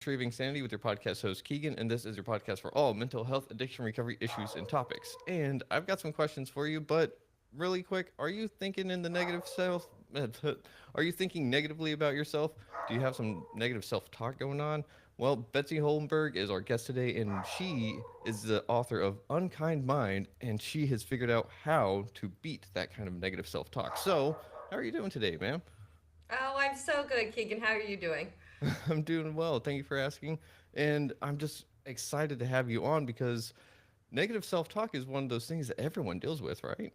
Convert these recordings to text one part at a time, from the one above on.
Retrieving Sanity with your podcast host Keegan, and this is your podcast for all mental health, addiction, recovery issues, and topics. And I've got some questions for you, but really quick, are you thinking in the negative self? Are you thinking negatively about yourself? Do you have some negative self-talk going on? Well, Betsy Holmberg is our guest today, and she is the author of Unkind Mind, and she has figured out how to beat that kind of negative self-talk. So, how are you doing today, ma'am? Oh, I'm so good, Keegan. How are you doing? I'm doing well. Thank you for asking. And I'm just excited to have you on because negative self talk is one of those things that everyone deals with, right?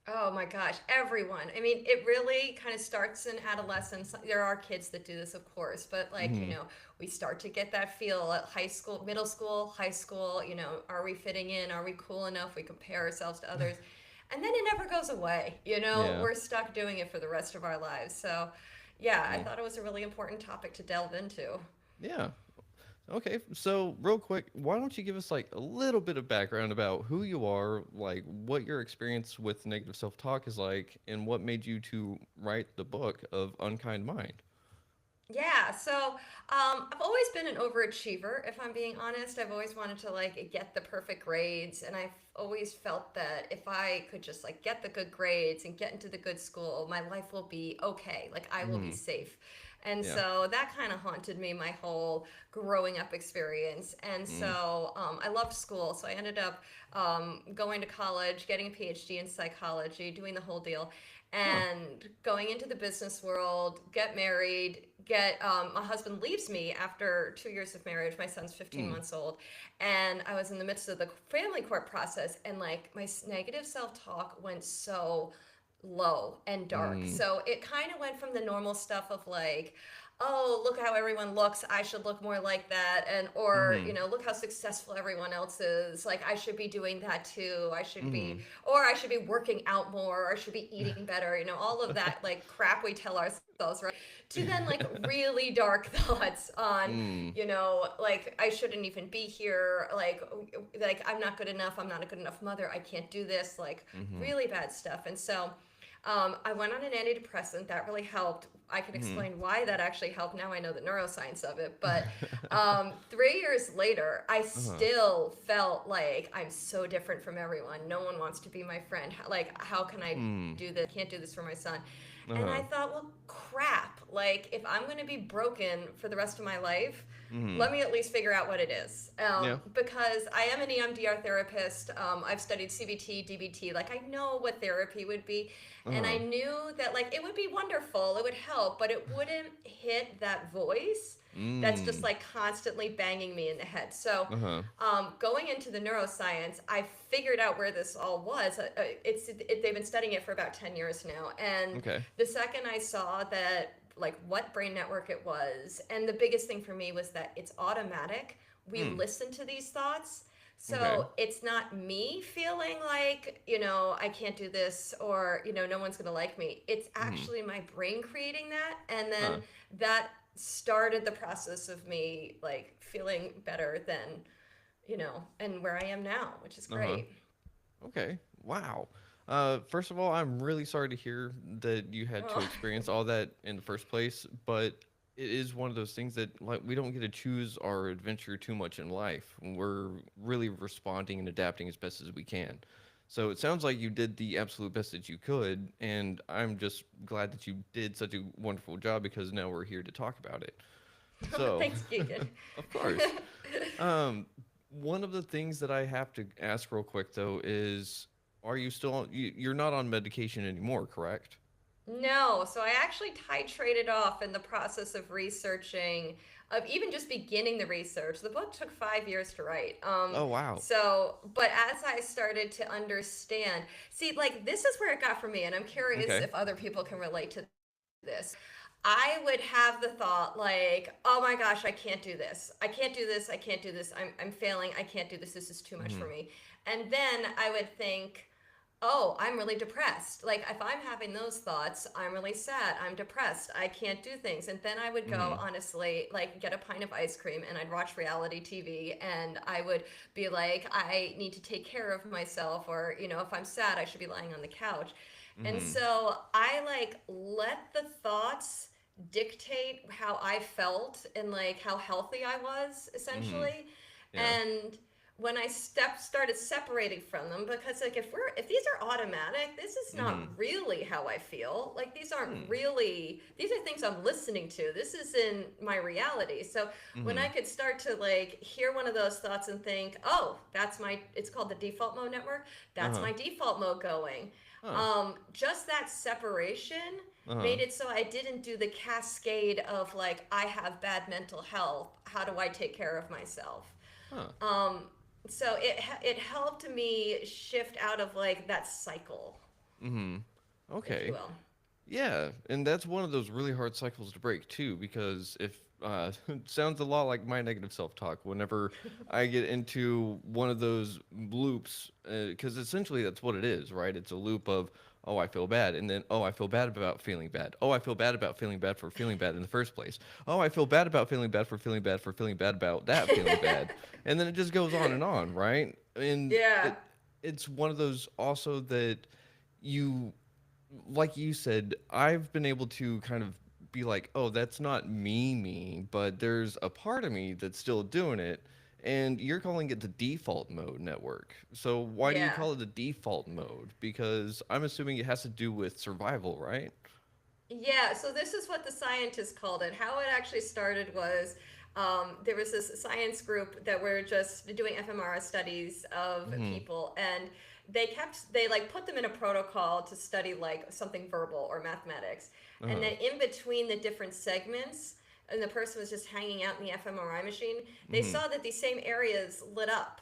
Oh my gosh, everyone. I mean, it really kind of starts in adolescence. There are kids that do this, of course, but Hmm. we start to get that feel at high school, middle school, high school. Are we fitting in? Are we cool enough? We compare ourselves to others. And then it never goes away. Yeah. We're stuck doing it for the rest of our lives. So, yeah, I Yeah. thought it was a really important topic to delve into. Yeah. Okay. So, real quick, why don't you give us like a little bit of background about who you are, like what your experience with negative self talk is like, and what made you to write the book of Unkind Mind? Yeah, so I've always been an overachiever, if I'm being honest. I've always wanted to get the perfect grades, and I've always felt that if I could just get the good grades and get into the good school, my life will be okay. Like I will be Hmm. safe. And Yeah. so that kind of haunted me my whole growing up experience. And Mm. so I loved school. So I ended up going to college, getting a PhD in psychology, doing the whole deal Huh. and going into the business world, get married, get my husband leaves me after 2 years of marriage. My son's 15 Mm. months old, and I was in the midst of the family court process, and my negative self-talk went so low and dark. Mm. So it kind of went from the normal stuff of oh, look how everyone looks, I should look more like that, and or Mm. look how successful everyone else is, like I should be doing that too, I should be, Mm. or I should be working out more, or I should be eating better, all of that crap we tell ourselves, right? To then really dark thoughts on, Mm. I shouldn't even be here, like I'm not good enough, I'm not a good enough mother, I can't do this, Mhm. really bad stuff. And so I went on an antidepressant that really helped. I can Mhm. explain why that actually helped. Now I know the neuroscience of it. But 3 years later, I Uh-huh. still felt like I'm so different from everyone. No one wants to be my friend. How can I do Mm. this? I can't do this for my son. And I Uh-huh. thought, well, crap. Like, if I'm going to be broken for the rest of my life, Mhm. let me at least figure out what it is. Yeah. Because I am an EMDR therapist. I've studied CBT, DBT. Like, I know what therapy would be. And I Uh-huh. knew that, it would be wonderful, it would help, but it wouldn't hit that voice that's just Mm. constantly banging me in the head. So, Uh-huh. going into the neuroscience, I figured out where this all was. They've been studying it for about 10 years now. And Okay. the second I saw that, what brain network it was, and the biggest thing for me was that it's automatic. We Mm. listen to these thoughts. Okay. So it's not me feeling like, I can't do this, or, no one's going to like me. It's Mhm. actually my brain creating that. And then Huh. that started the process of me feeling better than, and where I am now, which is Uh-huh. great. Okay. Wow. First of all, I'm really sorry to hear that you had to Oh, experience all that in the first place, but it is one of those things that like we don't get to choose our adventure too much in life. We're really responding and adapting as best as we can. So it sounds like you did the absolute best that you could, and I'm just glad that you did such a wonderful job because now we're here to talk about it. So, thanks, Keegan. of course. Um, one of the things that I have to ask real quick though is, are you still on? You're not on medication anymore, correct? No, so I actually titrated off in the process of researching, of even just beginning the research. The book took 5 years to write. Oh wow. But as I started to understand, see, this is where it got for me, and I'm curious Okay. if other people can relate to this. I would have the thought oh my gosh, I can't do this. I can't do this. I can't do this. I'm failing. I can't do this. This is too much for Hmm. me. And then I would think, oh, I'm really depressed. Like, if I'm having those thoughts, I'm really sad. I'm depressed. I can't do things. And then I would go, Hmm. honestly, get a pint of ice cream and I'd watch reality TV and I would be like, I need to take care of myself. Or, if I'm sad, I should be lying on the couch. And Hmm. so I let the thoughts dictate how I felt and like how healthy I was Mm-hmm. essentially. Yeah. And when I started separating from them, because like if these are automatic, this is not Mm-hmm. really how I feel. Like these aren't Hmm. really, these are things I'm listening to. This isn't my reality. So when Mm-hmm. I could start to like hear one of those thoughts and think, oh, that's my, it's called the default mode network, that's Uh-huh. my default mode going. Huh. Just that separation Uh-huh. made it so I didn't do the cascade of like, I have bad mental health, how do I take care of myself? Huh. um, so it helped me shift out of like that cycle, Mm-hmm. if you Okay. will. Yeah, and that's one of those really hard cycles to break too, because if it sounds a lot like my negative self-talk whenever I get into one of those loops, because essentially that's what it is, right? It's a loop of, oh, I feel bad, and then, oh, I feel bad about feeling bad. Oh, I feel bad about feeling bad for feeling bad in the first place. Oh, I feel bad about feeling bad for feeling bad for feeling bad about that feeling bad, and then it just goes on, right? And Yeah. it's one of those also that you like you said, I've been able to kind of be like, oh, that's not me, but there's a part of me that's still doing it. And you're calling it the default mode network. So why do you Yeah. call it the default mode? Because I'm assuming it has to do with survival, right? Yeah, so this is what the scientists called it. How it actually started was there was this science group that were just doing fMRI studies of Mm-hmm. people, and they like put them in a protocol to study like something verbal or mathematics, and Uh-huh. then in between the different segments, and the person was just hanging out in the fMRI machine, they Mm-hmm. saw that these same areas lit up.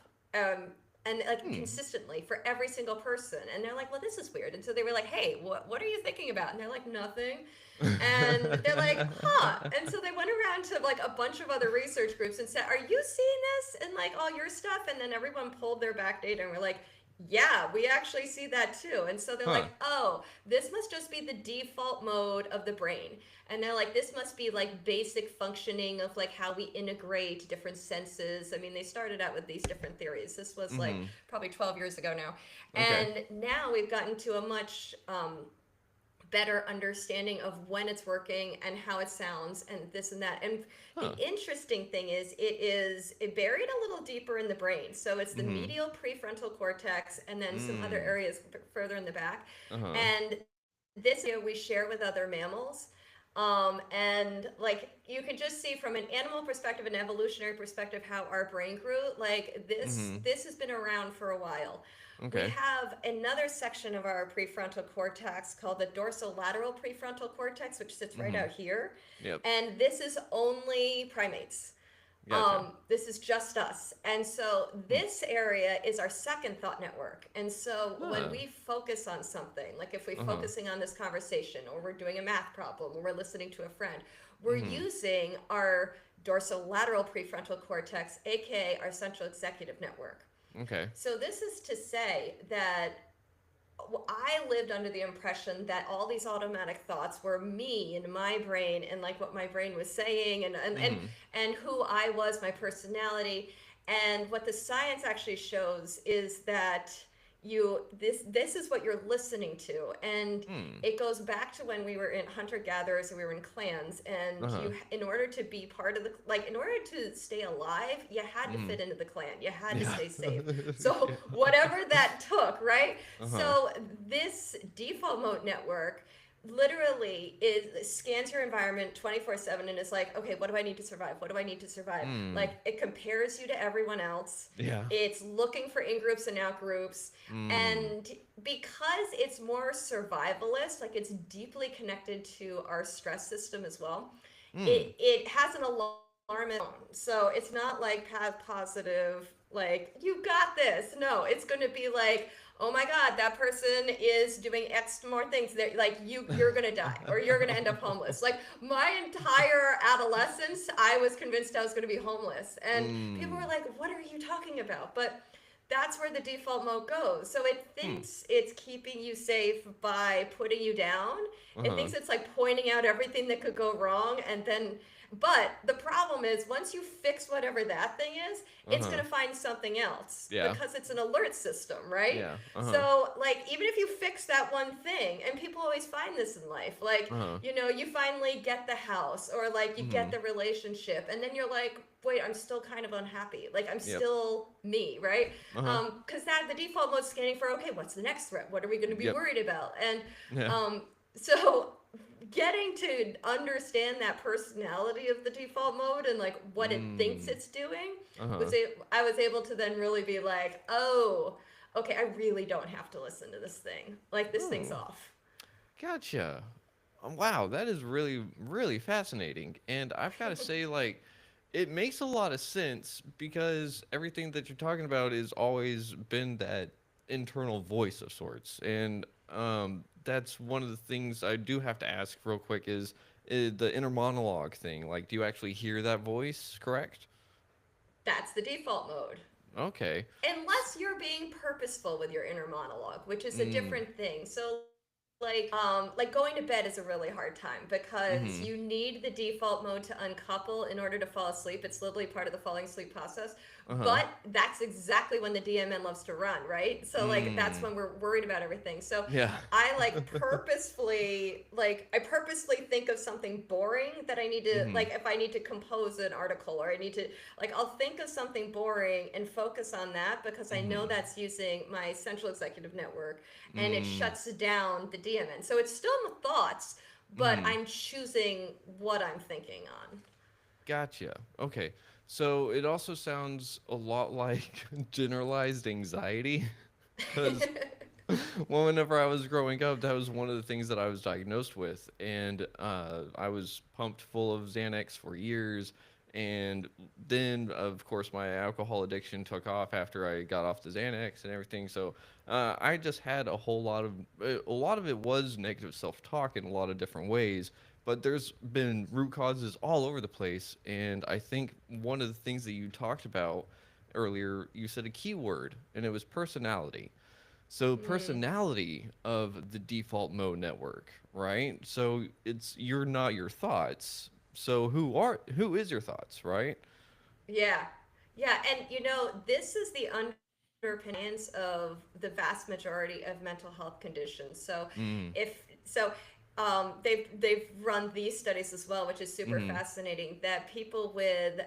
And like Hmm. consistently for every single person, and they're like, well, this is weird. And so they were like, hey, what are you thinking about? And they're like, nothing. And they're like, huh. And so they went around to like a bunch of other research groups and said, are you seeing this and like all your stuff? And then everyone pulled their back data and we're like, yeah, we actually see that too. And so they're Huh. like, oh, this must just be the default mode of the brain. And they're like, this must be like basic functioning of like how we integrate different senses. I mean, they started out with these different theories. This was like Mm-hmm. probably 12 years ago now. Okay. And now we've gotten to a much better understanding of when it's working and how it sounds and this and that. And the Huh. interesting thing is it buried a little deeper in the brain. So it's the Mm-hmm. medial prefrontal cortex and then some other Mm. areas further in the back. Uh-huh. And this area we share with other mammals. And like you can just see from an animal perspective, an evolutionary perspective, how our brain grew. Like this, Mm-hmm. this has been around for a while. We Okay. have another section of our prefrontal cortex called the dorsolateral prefrontal cortex, which sits right Mm-hmm. out here. Yep. And this is only primates. Gotcha. This is just us. And so Hmm. this area is our second thought network. And so when Huh. we focus on something, like if we're Uh-huh. focusing on this conversation or we're doing a math problem or we're listening to a friend, we're Mm-hmm. using our dorsolateral prefrontal cortex, aka our central executive network. Okay. So this is to say that I lived under the impression that all these automatic thoughts were me and my brain and like what my brain was saying Mm-hmm. and who I was, my personality. And what the science actually shows is that this is what you're listening to, and Hmm. it goes back to when we were in hunter gatherers and we were in clans, and Uh-huh. you, in order to be part of the, like in order to stay alive, you had to Mm. fit into the clan, you had to Yeah. stay safe. So Yeah. whatever that took, right? Uh-huh. So this default mode network literally is scans your environment 24/7 and is like, okay, what do I need to survive? What do I need to survive? Mm. Like it compares you to everyone else. Yeah. It's looking for in groups and out groups. Mm. And because it's more survivalist, like it's deeply connected to our stress system as well, Mm. it has an alarm. So it's not like positive, like, you got this. No, it's going to be like, oh my God, that person is doing X more things. That like you're going to die or you're going to end up homeless. Like my entire adolescence, I was convinced I was going to be homeless. And people were Mm. like, what are you talking about? But that's where the default mode goes. So it Hmm. thinks it's keeping you safe by putting you down. It Uh-huh. thinks it's like pointing out everything that could go wrong, But the problem is, once you fix whatever that thing is, it's Uh-huh. going to find something else Yeah. because it's an alert system, right? Yeah. Uh-huh. So, like, even if you fix that one thing, and people always find this in life, like, Uh-huh. you finally get the house or like you get Mhm. the relationship, and then you're like, wait, I'm still kind of unhappy. Like, I'm Yep. still me, right? Uh-huh. Because that the default mode's scanning for, okay, what's the next threat? What are we going to be Yep. worried about? And Yeah. um, so getting to understand that personality of the default mode and like what it thinks Mm. it's doing Uh-huh. I was able to then really be like, oh, okay, I really don't have to listen to this thing. Like, this thing's Oh. off. Gotcha. Wow, that is really, really fascinating. And I've got to say, like, it makes a lot of sense because everything that you're talking about has always been that internal voice of sorts. And that's one of the things I do have to ask real quick is the inner monologue thing. Like, do you actually hear that voice, correct? That's the default mode. Okay. Unless you're being purposeful with your inner monologue, which is a Mm. different thing. So like going to bed is a really hard time because you Mm-hmm. need the default mode to uncouple in order to fall asleep. It's literally part of the falling asleep process. Uh-huh. But that's exactly when the DMN loves to run, right? So like that's Mm. when we're worried about everything. So Yeah. I purposely think of something boring that I need to, Mm-hmm. like, if I need to compose an article or I need to, like, I'll think of something boring and focus on that because I know Mm-hmm. that's using my central executive network, and it Mm. shuts down the DMN. So it's still my thoughts, but Mm-hmm. I'm choosing what I'm thinking on. Gotcha. Okay. So it also sounds a lot like generalized anxiety. Because well, whenever I was growing up, that was one of the things that I was diagnosed with. And I was pumped full of Xanax for years. And then, of course, my alcohol addiction took off after I got off the Xanax and everything. So I just had a lot of it was negative self talk in a lot of different ways. But there's been root causes all over the place. And I think one of the things that you talked about earlier, you said a key word, and it was personality. So Mm, personality of the default mode network, right? So it's you're not your thoughts. So who is your thoughts, right? yeah. Yeah. And, this is the underpinnings of the vast majority of mental health conditions. So Mm. if, so, they've run these studies as well, which is super Mhm. fascinating. That people with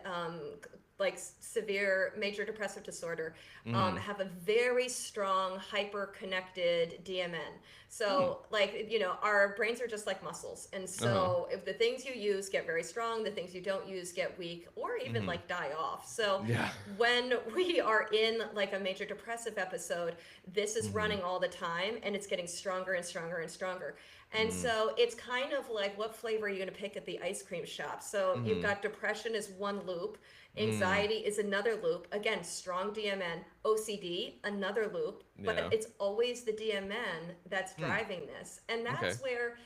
like severe major depressive disorder Mhm. have a very strong hyper connected DMN. Hmm. So, like, our brains are just like muscles. And Uh-huh. so, if the things you use get very strong, the things you don't use get weak or even Mhm. like die off. So, Yeah. when we are in like a major depressive episode, this is Mhm. running all the time and it's getting stronger and stronger and stronger. And Mm. so it's kind of like, what flavor are you going to pick at the ice cream shop? So you've Mhm. got depression is one loop, Mm. anxiety is another loop. Again, strong DMN, OCD, another loop, but Yeah. it's always the DMN that's Hmm. driving this. And Okay. that's where,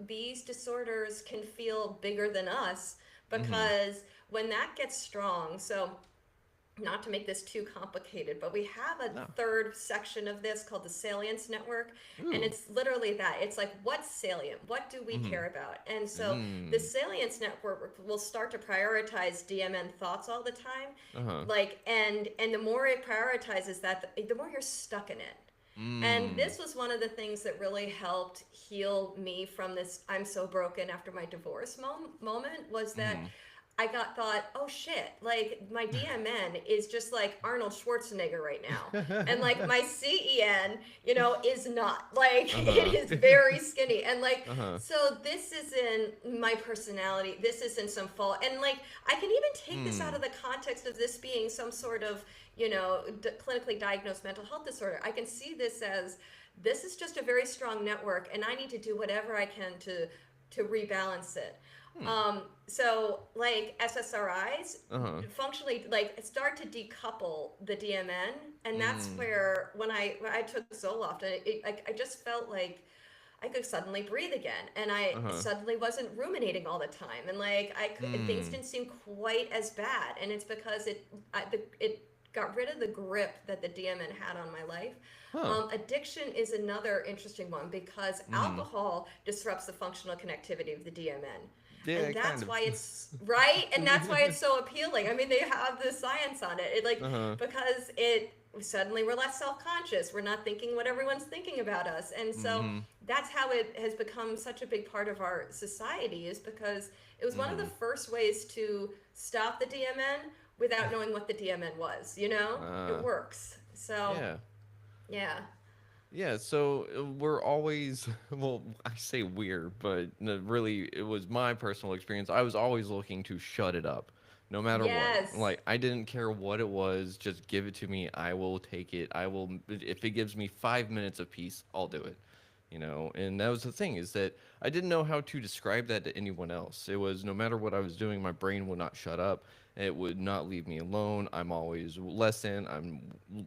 these disorders can feel bigger than us Mhm. because when that gets strong, so not to make this too complicated, but we have a No. third section of this called the salience network. And Ooh. it's literally that. It's like, what's salient? What do we Mhm. care about? And so the Mm. salience network will start to prioritize DMN thoughts all the time. Uh-huh. Like, and the more it prioritizes that, the more you're stuck in it. And Mm. this was one of the things that really helped heal me from this I'm so broken after my divorce moment was that Mhm. thought, oh shit, like my DMN is just like Arnold Schwarzenegger right now. And like my CEN, is not. Like it Uh-huh. is very skinny. And like, Uh-huh. so this is in my personality. This is in some fault. And like, I can even take this out Mm. of the context of this being some sort of, clinically diagnosed mental health disorder. I can see this as this is just a very strong network and I need to do whatever I can to rebalance it. Hmm. So like SSRIs Uh-huh. functionally like start to decouple the DMN, and that's Mm. where when I took Zoloft, and I just felt like I could suddenly breathe again, and I Uh-huh. suddenly wasn't ruminating all the time, and like things Mm. didn't seem quite as bad, and it's because it got rid of the grip that the DMN had on my life. Huh. Addiction is another interesting one because Mhm. alcohol disrupts the functional connectivity of the DMN. Yeah, And kind that's of. why it's right, and that's why it's so appealing. I mean, they have the science on it. It like Uh-huh. because it suddenly we're less self-conscious. We're not thinking what everyone's thinking about us. And so Mm-hmm. that's how it has become such a big part of our society, is because it was one of the Mm-hmm. first ways to stop the DMN without knowing what the DMN was, you know? It Uh, works. So, yeah. yeah. Yeah, so we're always, well, I say weird, but no, really, it was my personal experience. I was always looking to shut it up, no matter what. Yes. Like, I didn't care what it was, just give it to me. I will take it. I will, if it gives me 5 minutes of peace, I'll do it. And that was the thing, is that I didn't know how to describe that to anyone else. It was no matter what I was doing, my brain would not shut up. It would not leave me alone. I'm always less than, I'm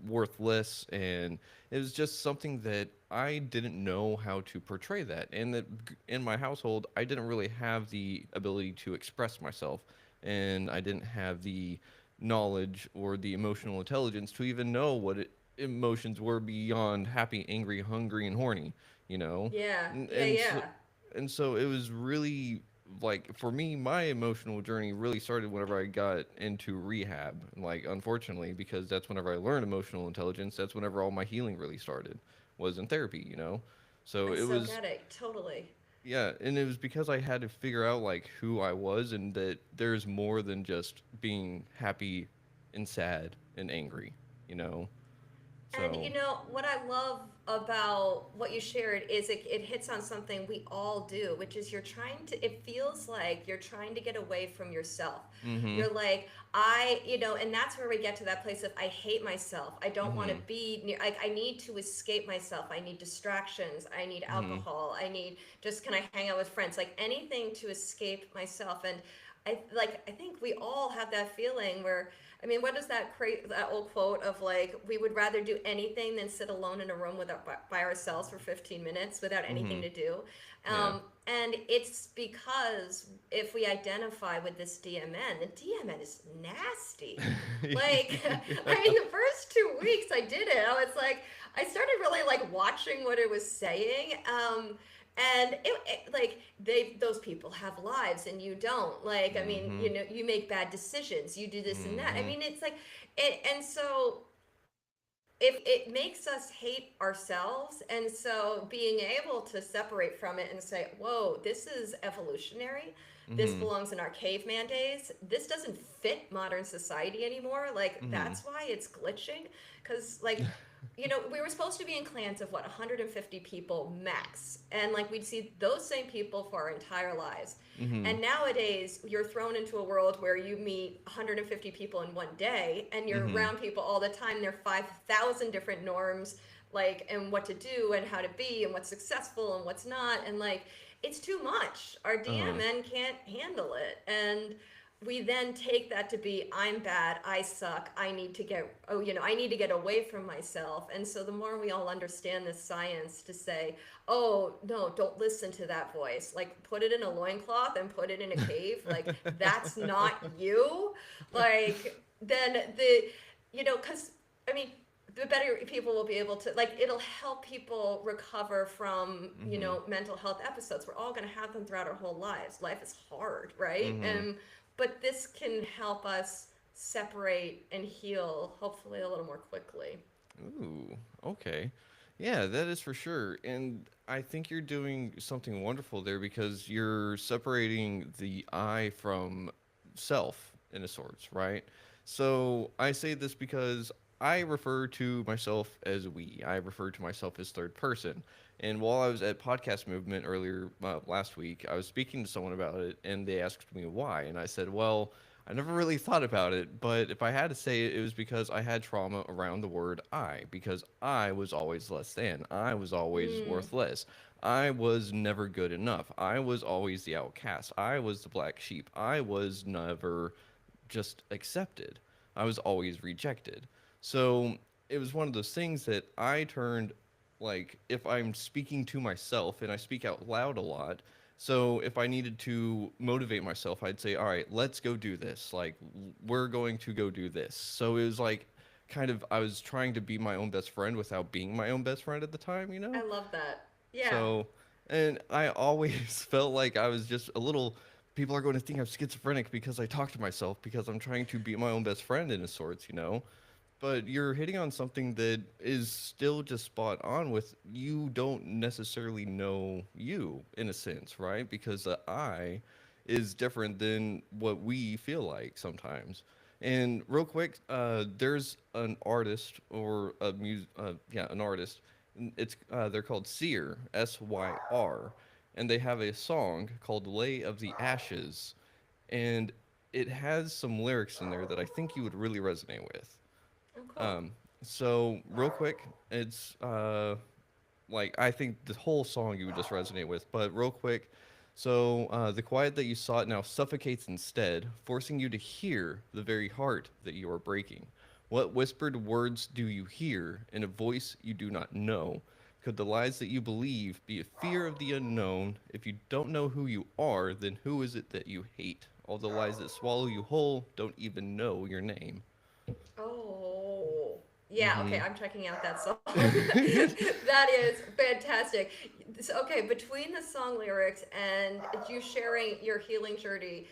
worthless. And it was just something that I didn't know how to portray that. And that in my household, I didn't really have the ability to express myself. And I didn't have the knowledge or the emotional intelligence to even know what emotions were beyond happy, angry, hungry, and horny, you know? Yeah. And, Yeah, and so, yeah. and so it was really like, for me, my emotional journey really started whenever I got into rehab. Like, unfortunately, because that's whenever I learned emotional intelligence, that's whenever all my healing really started, was in therapy. So I it so was, get it. Totally. yeah, and it was because I had to figure out like who I was, and that there's more than just being happy and sad and angry, you know? And So, what I love about what you shared is it hits on something we all do, which is it feels like you're trying to get away from yourself. mm-hmm, You're like, and that's where we get to that place of I hate myself. I don't want to mm-hmm, be near, like, I need to escape myself. I need distractions. I need mm-hmm, alcohol. I need just, can I hang out with friends? Like anything to escape myself. And I think we all have that feeling where, I mean, what is that old quote of like, we would rather do anything than sit alone in a room by ourselves for 15 minutes without anything mm-hmm, to do. yeah. And it's because if we identify with this DMN, the DMN is nasty. Like, I mean, the first 2 weeks I did it, I was like, I started really like watching what it was saying. And like those people have lives and you don't, like, I mean, mm-hmm, you make bad decisions, you do this and that. I mm-hmm, mean, it's like and so if it makes us hate ourselves, and so being able to separate from it and say, whoa, this is evolutionary, this mm-hmm, belongs in our caveman days, this doesn't fit modern society anymore, like mm-hmm. that's why it's glitching. Because like, we were supposed to be in clans of what, 150 people max, and like we'd see those same people for our entire lives. Mm-hmm. And nowadays, you're thrown into a world where you meet 150 people in one day, and you're Mm-hmm. around people all the time. There are 5,000 different norms, like, and what to do, and how to be, and what's successful, and what's not. And like, it's too much. Our Uh-huh. DMN can't handle it. And we then take that to be, I'm bad, I suck, I need to get away from myself. And so the more we all understand this science to say, oh no, don't listen to that voice, like put it in a loincloth and put it in a cave, like that's not you. Like then because I mean, the better people will be able to, like, it'll help people recover from Mm-hmm. mental health episodes. We're all going to have them throughout our whole lives. Life is hard, right? Mm-hmm. And but this can help us separate and heal, hopefully a little more quickly. Ooh, okay. Yeah, that is for sure. And I think you're doing something wonderful there, because you're separating the I from self in a sorts, right? So I say this because I refer to myself as we. I refer to myself as third person. And while I was at Podcast Movement earlier last week, I was speaking to someone about it, and they asked me why. And I said, well, I never really thought about it, but if I had to say it, it was because I had trauma around the word I, because I was always less than. I was always Mm, worthless. I was never good enough. I was always the outcast. I was the black sheep. I was never just accepted. I was always rejected. So it was one of those things that I turned, like, if I'm speaking to myself and I speak out loud a lot. So if I needed to motivate myself, I'd say, all right, let's go do this. Like, we're going to go do this. So it was like, kind of, I was trying to be my own best friend without being my own best friend at the time? I love that. Yeah. So, and I always felt like I was just a little people are going to think I'm schizophrenic because I talk to myself because I'm trying to be my own best friend in a sorts, you know. But you're hitting on something that is still just spot on with you don't necessarily know you in a sense, right? Because the I is different than what we feel like sometimes. And real quick, there's an artist or an artist. It's they're called Seer, Syr, and they have a song called "Lay of the Ashes," and it has some lyrics in there that I think you would really resonate with. Oh, cool. Um, so real quick, it's like I think the whole song you would just resonate with, but real quick, so the quiet that you sought now suffocates instead, forcing you to hear the very heart that you are breaking. What whispered words do you hear in a voice you do not know? Could the lies that you believe be a fear of the unknown? If you don't know who you are, then who is it that you hate? All the lies that swallow you whole don't even know your name. Oh, yeah. Okay, Mm-hmm. I'm checking out that song. That is fantastic. Okay, between the song lyrics and you sharing your healing journey,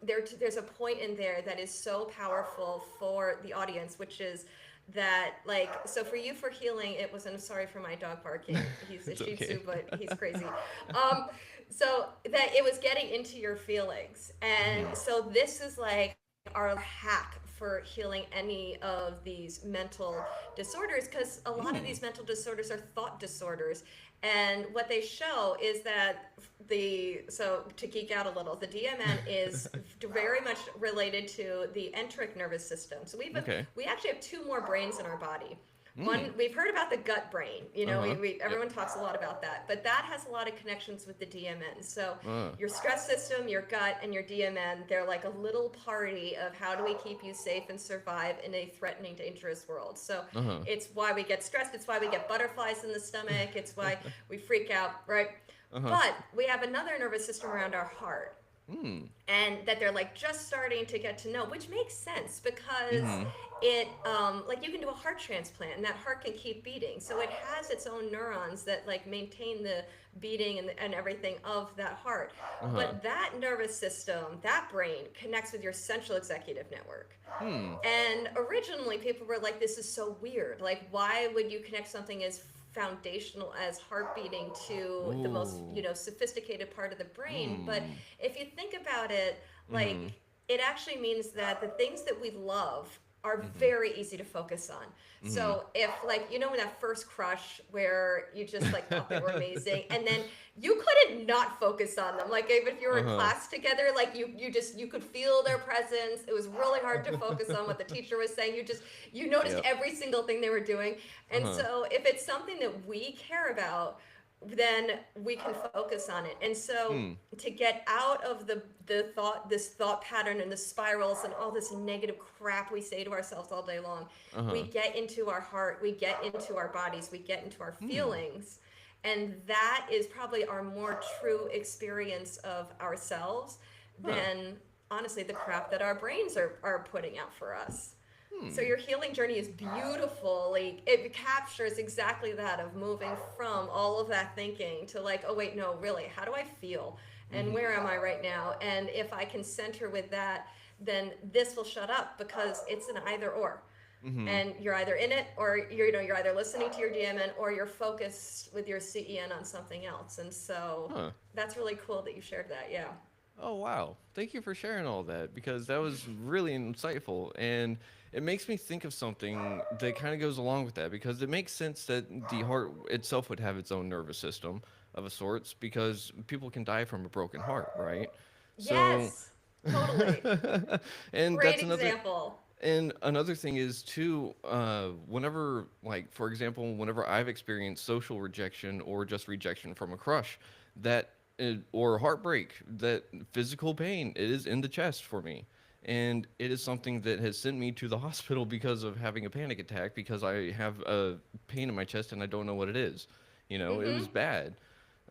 there's a point in there that is so powerful for the audience, which is that like so for you for healing it was. I'm sorry for my dog barking. He's a It's Shih okay. Tzu, but he's crazy. Um, so that it was getting into your feelings, and Mm-hmm. so this is like our hack for healing any of these mental disorders, because a lot of these Mm. mental disorders are thought disorders. And what they show is that to geek out a little, the DMN is very much related to the enteric nervous system. So Okay. we actually have two more brains in our body. One, Mm. we've heard about the gut brain. You know, Uh-huh. Yep. everyone talks a lot about that, but that has a lot of connections with the DMN. So Uh. your stress system, your gut, and your DMN, they're like a little party of how do we keep you safe and survive in a threatening, dangerous world. So Uh-huh. it's why we get stressed. It's why we get butterflies in the stomach. It's why we freak out, right? Uh-huh. But we have another nervous system around our heart, Mm. and that they're like just starting to get to know, which makes sense because Mm-hmm. it like you can do a heart transplant and that heart can keep beating, so it has its own neurons that like maintain the beating and everything of that heart. Uh-huh. But that nervous system, that brain connects with your central executive network. Hmm. And originally, people were like, this is so weird. Like, why would you connect something as foundational as heart beating to the most, Ooh. sophisticated part of the brain? But Hmm. if you think about it, Mm-hmm. like, it actually means that the things that we love are Mm-hmm. very easy to focus on. Mm-hmm. So if like in that first crush where you just like thought they were amazing, and then you couldn't not focus on them, like even if you were in Uh-huh. class together, like you could feel their presence. It was really hard to focus on what the teacher was saying. You noticed Yep. every single thing they were doing. And Uh-huh. so if it's something that we care about, then we can focus on it. And so Hmm. to get out of this thought pattern and the spirals and all this negative crap we say to ourselves all day long, we Uh-huh. get into our heart, we get into our bodies, we get into our Hmm. feelings. And that is probably our more true experience of ourselves Huh. than honestly the crap that our brains are putting out for us. So Hmm. your healing journey is beautiful. Like it captures exactly that of moving from all of that thinking to like, oh wait, no, really, how do I feel? And Mm-hmm. where am I right now? And if I can center with that, then this will shut up because it's an either or. Mm-hmm. And you're either in it or you're either listening to your DMN or you're focused with your CEN on something else. And so Huh. that's really cool that you shared that. Yeah. Oh wow. Thank you for sharing all that because that was really insightful and it makes me think of something that kind of goes along with that because it makes sense that the heart itself would have its own nervous system of a sorts because people can die from a broken heart, right? So Yes, totally. and Great that's another example. and another thing is too, whenever, like, for example, whenever I've experienced social rejection or just rejection from a crush, or heartbreak, that physical pain, it is in the chest for me. And it is something that has sent me to the hospital because of having a panic attack because I have a pain in my chest and I don't know what it is. You know, it Mm-hmm. was bad.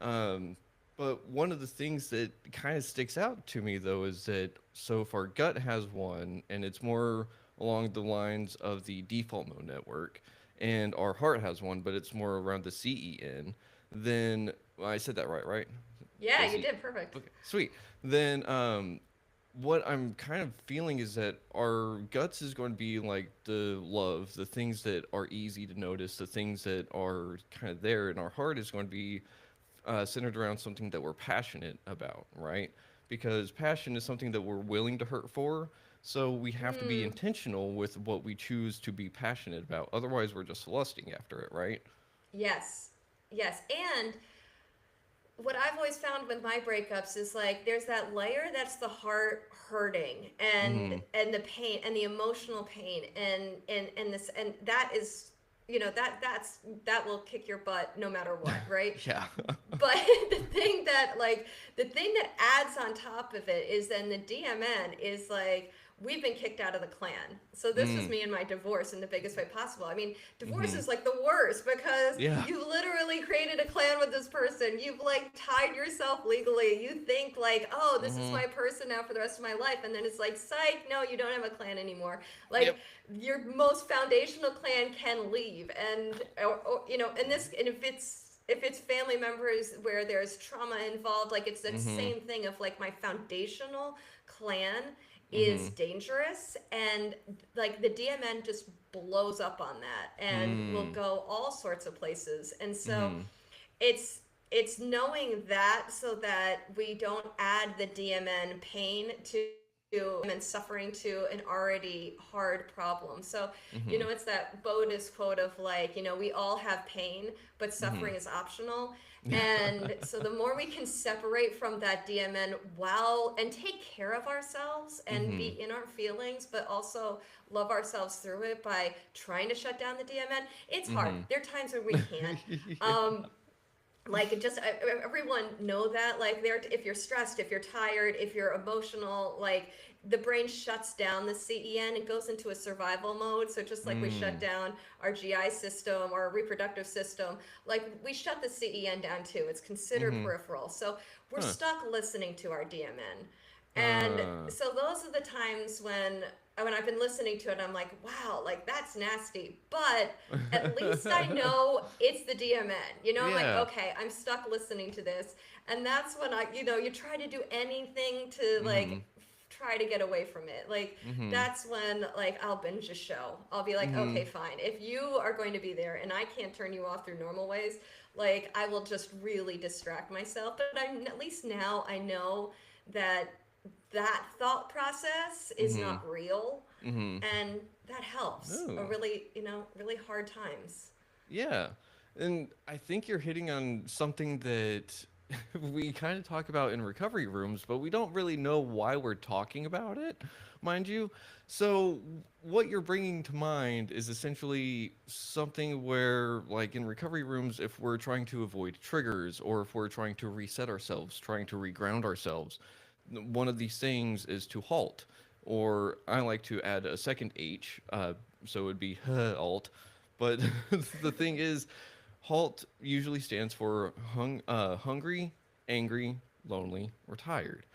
Um, but one of the things that kind of sticks out to me though is that so far gut has one, and it's more along the lines of the default mode network, and our heart has one, but it's more around the CEN. Then well, I said that right, right? Yeah, you Betsy. did perfect. Okay, sweet. Then what I'm kind of feeling is that our guts is going to be like the love, the things that are easy to notice, the things that are kind of there, and our heart is going to be centered around something that we're passionate about, right? Because passion is something that we're willing to hurt for. So we have to be Mm, intentional with what we choose to be passionate about. Otherwise, we're just lusting after it, right? yes. Yes. And what I've always found with my breakups is like there's that layer that's the heart hurting Mm-hmm. and the pain and the emotional pain and this and that is that will kick your butt no matter what, right? Yeah. But the thing that the thing that adds on top of it is then the DMN is like we've been kicked out of the clan. So this was Mm. me and my divorce in the biggest way possible. I mean, divorce Mm-hmm. is like the worst because Yeah. you literally created a clan with this person. You've like tied yourself legally. You think like, oh, this is Mm-hmm. my person now for the rest of my life, and then it's like, psych, no, you don't have a clan anymore. Like Yep. your most foundational clan can leave, and and this, and if it's family members where there's trauma involved, like it's that Mm-hmm. same thing of like my foundational clan is Mm-hmm. dangerous, and like the DMN just blows up on that and will Mm. go all sorts of places. And so Mm-hmm. it's it's knowing that so that we don't add the DMN pain to and suffering to an already hard problem. So, Mm-hmm. it's that Buddhist quote of like, we all have pain, but Mm-hmm. suffering is optional. And so the more we can separate from that DMN while and take care of ourselves and Mm-hmm. be in our feelings, but also love ourselves through it by trying to shut down the DMN, it's hard. Mm-hmm. There are times where we can't. Yeah. Um, like just everyone know that like there if you're stressed, if you're tired, if you're emotional, like the brain shuts down the CEN and goes into a survival mode. So just like we shut Mm. down our GI system, our reproductive system, like we shut the CEN down too. It's considered Mm-hmm. peripheral. So we're Huh. stuck listening to our DMN. And Uh. so those are the times when I've been listening to it, I'm like, wow, like that's nasty. But at least I know it's the DMN. I'm like, Yeah. okay, I'm stuck listening to this. And that's when you try to do anything to Mm-hmm. like try to get away from it. Like Mm-hmm. that's when like I'll binge a show. I'll be like, Mm-hmm. okay, fine. If you are going to be there and I can't turn you off through normal ways, like I will just really distract myself. But I'm at least now I know that that thought process is Mm-hmm. not real, Mm-hmm. and that helps a Oh. really really hard times. Yeah. And I think you're hitting on something that we kind of talk about in recovery rooms, but we don't really know why we're talking about it, mind you. So, what you're bringing to mind is essentially something where, like in recovery rooms, if we're trying to avoid triggers or if we're trying to reset ourselves, trying to reground ourselves, one of these things is to halt. Or I like to add a second H, so it would be alt. But the thing is, HALT usually stands for hungry, angry, lonely, or tired.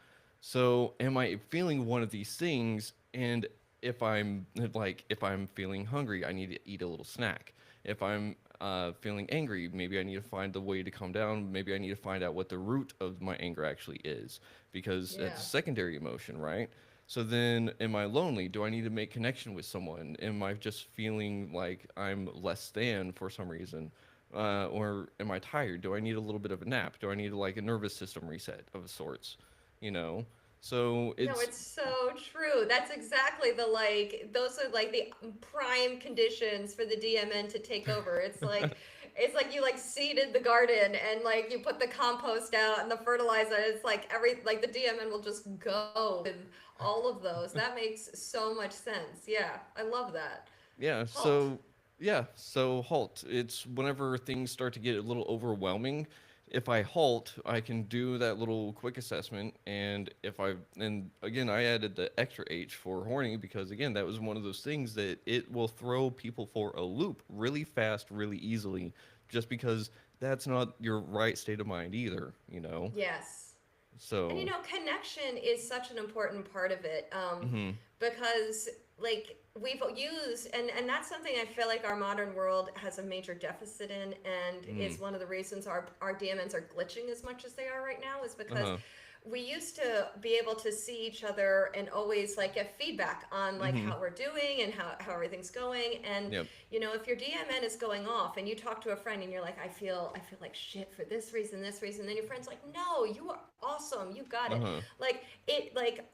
So, am I feeling one of these things? And if I'm feeling hungry, I need to eat a little snack. If I'm feeling angry, maybe I need to find the way to calm down. Maybe I need to find out what the root of my anger actually is, because Yeah. that's a secondary emotion, right? So then, am I lonely? Do I need to make connection with someone? Am I just feeling like I'm less than for some reason? Or am I tired? Do I need a little bit of a nap? Do I need like a nervous system reset of sorts? You know? So No, it's, it's so true. That's exactly those are like the prime conditions for the DMN to take over. It's like you like seeded the garden and like you put the compost out and the fertilizer. It's like like the DMN will just go with all of those. That makes so much sense. Yeah, I love that. yeah, Halt. so halt. It's whenever things start to get a little overwhelming. If I halt, I can do that little quick assessment, and again, I added the extra H for horny because again, that was one of those things that it will throw people for a loop really fast, really easily, just because that's not your right state of mind either. Yes. And So, connection is such an important part of it, mhm, because like we've used, and that's something I feel like our modern world has a major deficit in, and mm, is one of the reasons our DMNs are glitching as much as they are right now, is because uh-huh, we used to be able to see each other and always like get feedback on like mhm, how we're doing and how everything's going. And yep, if your DMN is going off and you talk to a friend and you're like, I feel like shit for this reason, then your friend's like, no, you are awesome, you got it. uh-huh, Like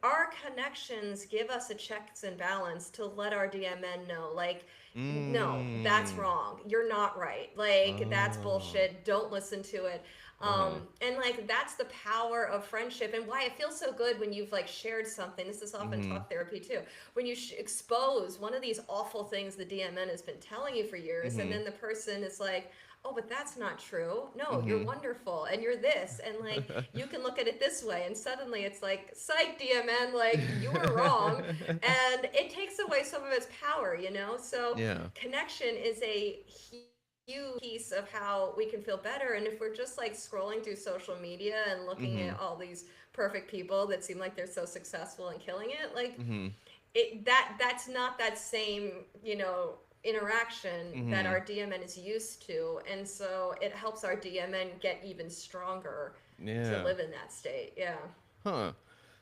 our connections give us a checks and balance to let our DMN know, like, no, that's mm, wrong, you're not right, like that's oh, bullshit, don't listen to it. uh-huh, And like that's the power of friendship, and why it feels so good when you've like shared something. This is often mhm, talk therapy too. When you expose one of these awful things the DMN has been telling you for years, and mhm, then the person is like, oh, but that's not true. No, you're mhm, wonderful and you're this. And like, you can look at it this way. And suddenly it's like, psych, DMN, like, you were wrong. And it takes away some of its power. So yeah, connection is a huge piece of how we can feel better. And if we're just like scrolling through social media and looking at mhm, all these perfect people that seem like they're so successful and killing it, like, mhm, that's not that same interaction that mhm, our DMN is used to, and so it helps our DMN get even stronger to yeah, live in that state. Yeah. huh.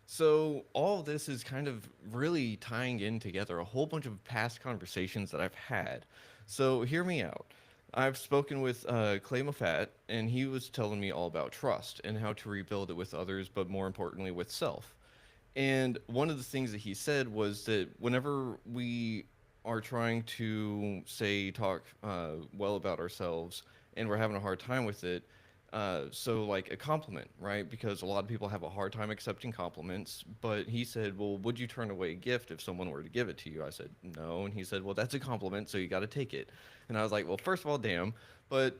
So all of this is kind of really tying in together a whole bunch of past conversations that I've had. So hear me out. I've spoken with Clay Moffat, and he was telling me all about trust and how to rebuild it with others, but more importantly with self. And one of the things that he said was that whenever we are trying to say talk well about ourselves and we're having a hard time with it, so like a compliment, right? Because a lot of people have a hard time accepting compliments. But he said, "Well, would you turn away a gift if someone were to give it to you?" I said, "No," and he said, "Well, that's a compliment, so you got to take it." And I was like, "Well, first of all, damn." But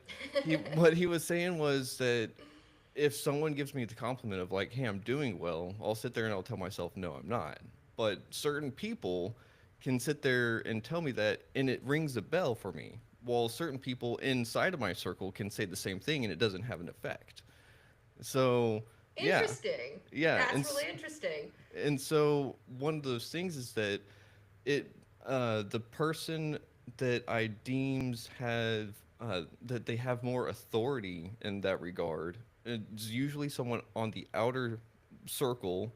what he was saying was that if someone gives me the compliment of like, "Hey, I'm doing well," I'll sit there and I'll tell myself, "No, I'm not." But certain people can sit there and tell me that, and it rings a bell for me. While certain people inside of my circle can say the same thing, and it doesn't have an effect. So, yeah, Interesting. yeah, That's really interesting. and so one of those things is that it the person that I deems have that they have more authority in that regard is usually someone on the outer circle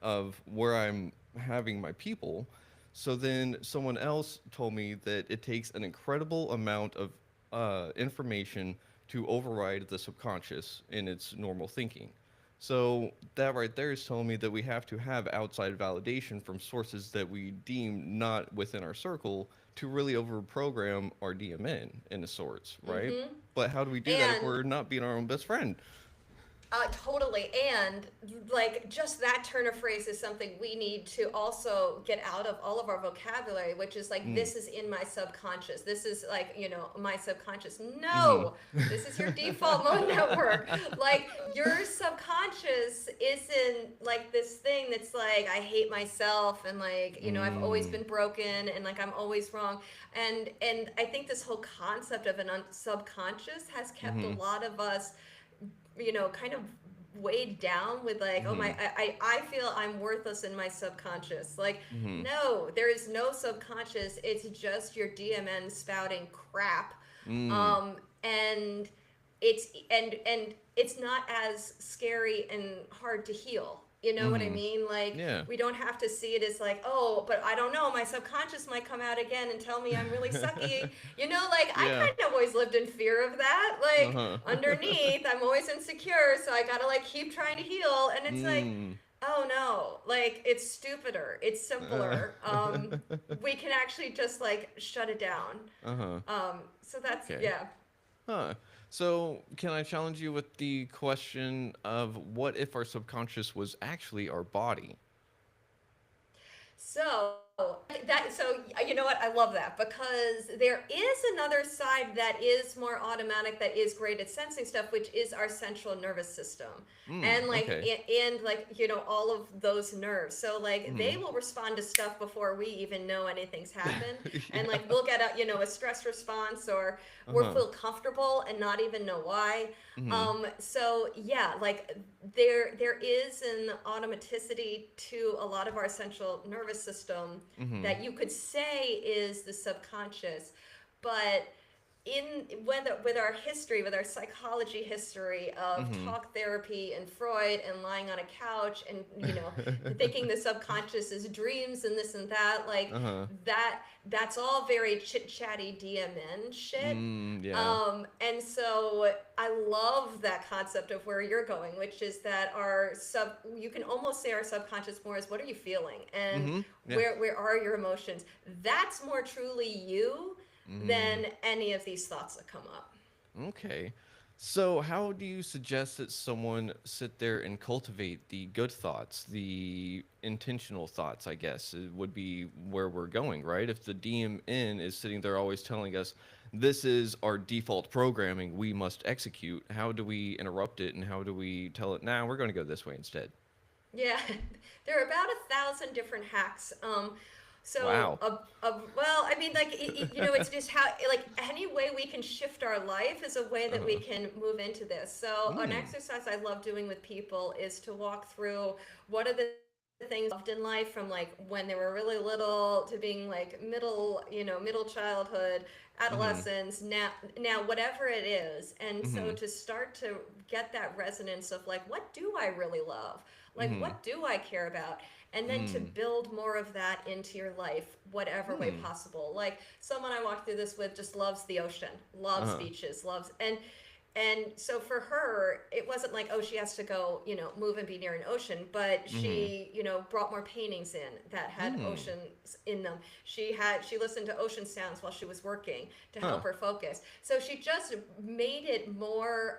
of where I'm having my people. So then someone else told me that it takes an incredible amount of information to override the subconscious in its normal thinking. So that right there is telling me that we have to have outside validation from sources that we deem not within our circle to really overprogram our DMN in a sorts, right? Mm-hmm. But how do we do that if And we're not being our own best friend? totally. And like just that turn of phrase is something we need to also get out of all of our vocabulary, which is like, Mm. this is in my subconscious. This is like, my subconscious. Mm-hmm. No, this is your default mode network. Like your subconscious isn't like this thing that's like, I hate myself and like, I've always Mm. been broken and like I'm always wrong. And I think this whole concept of an subconscious has kept a Mm-hmm. lot of us kind of weighed down with like, oh my, Mm-hmm. I feel I'm worthless in my subconscious. Like, Mm-hmm. no, there is no subconscious. It's just your DMN spouting crap. Mm. And it's not as scary and hard to heal. You know what I Mm-hmm. mean? Like, Yeah. we don't have to see it as like, oh, but I don't know, my subconscious might come out again and tell me I'm really sucky. Like I Yeah. kind of always lived in fear of that. Like Uh-huh. underneath, I'm always insecure, so I gotta like keep trying to heal. And it's like, Mm. oh no, like it's stupider, it's Uh. simpler. We can actually just like shut it down. Uh-huh. So that's, Okay. yeah. Huh. So, can I challenge you with the question of what if our subconscious was actually our body? So that So you know what? I love that because there is another side that is more automatic, that is great at sensing stuff, which is our central nervous system, Mm, and like okay. and like all of those nerves. So like they Mm. will respond to stuff before we even know anything's happened, and Yeah. like we'll get a a stress response, or we'll Uh-huh. feel comfortable and not even know why. Mm. So yeah, like there is an automaticity to a lot of our central nervous system Mm. that you could say is the subconscious, but in whether with our history, with our psychology history of Mm. talk therapy and Freud and lying on a couch and thinking the subconscious is dreams and this and that, like Uh-huh. that's all very chit chatty DMN shit. Mm, yeah. And so I love that concept of where you're going, which is that you can almost say our subconscious more is what are you feeling, and Mm. Yeah. where are your emotions. That's more truly you Mm. than any of these thoughts that come up. Okay. So, how do you suggest that someone sit there and cultivate the good thoughts, the intentional thoughts, I guess, would be where we're going, right? If the DMN is sitting there always telling us, this is our default programming, we must execute, how do we interrupt it and how do we tell it, nah, we're going to go this way instead? Yeah, there are about 1,000 different hacks. Wow. Well, I mean, like, it's just how, like, any way we can shift our life is a way Uh that we huh. can move into this. So, an Mm. exercise I love doing with people is to walk through what are the things loved in life from like when they were really little to being like middle childhood, Mm hmm. adolescence, now whatever it is. And Mm so hmm. to start to get that resonance of like, what do I really love? Mm Like, hmm. what do I care about? And then to Mm. build more of that into your life, whatever way Mm. possible. Like someone I walked through this with just loves the ocean, Uh loves huh. beaches, loves and so for her it wasn't like, oh, she has to go move and be near an ocean, but Mm hmm. she brought more paintings in that had Mm. oceans in them. She listened to ocean sounds while she was working to Huh. help her focus. So she just made it more